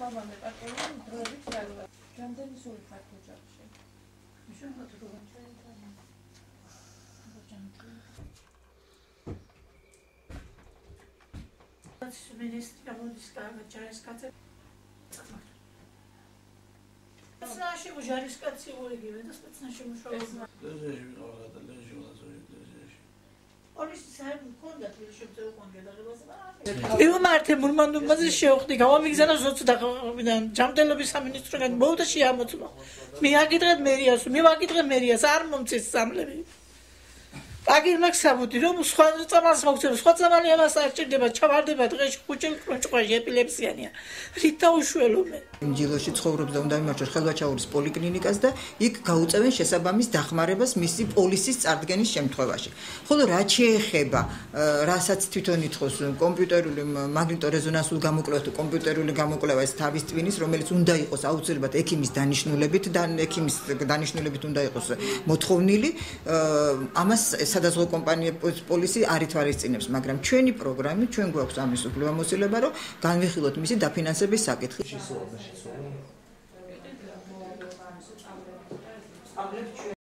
ხალხამდე პარტიული დროებით რაგდა. რამდენი სული ხართ ოჯახში? Ministri გამოდის ჯარისკაცი. სპეცნაში ჯარისკაცი ურიგივე და სპეცნაში მუშაობდა. ლეჟი ვიყავდა და ლეჟი ვაზოი ლეჟი. პოლიციის საერთო კონდა ფილშებწევ კონგედაღებას. მიმართე მურმანდუმაზე შევხვდი გამომიგზავნა სოციალდემოკრატიდან ჯამდელობის სამინისტროდან მოვიდა შეამოწმა. მიაგიდრეთ მერიას, მივაგიდრეთ მერიას არ მომწეს სამლები. აგერ მაქვს საბუთი რომ სხვა წამალს მოგცემ სხვა წამალი ამას არ ჭირდება ჩავარდება დღეში ხუჭი კრუნჭყვაში ეპილეფსიანია რით დაუშველო მე ინჯილოში ცხოვრობს და უნდა მიმარჯვოს ხელვაჩაურის პოლიკლინიკას და იქ გაუწევენ შესაბამის დახმარებას მისი პოლისის წარდგენის შემთხვევაში ხოლო რაც შეეხება რასაც თვითონ ითხოვს კომპიუტერული მაგნიტორეზონანსულ გამოკვლევას თუ კომპიუტერული გამოკვლევა ეს თავის ტვინის რომელიც უნდა იყოს აუცილებლად ექიმის დანიშნულებით და ექიმის დანიშნულებით უნდა იყოს მოთხოვნილი ამას სადაზღვო კომპანია პოლისი არ ითვალისწინებს, მაგრამ ჩვენი პროგრამით ჩვენ გვაქვს ამის უფლებამოსილება, რომ განვიხილოთ მისი დაფინანსების საკითხი.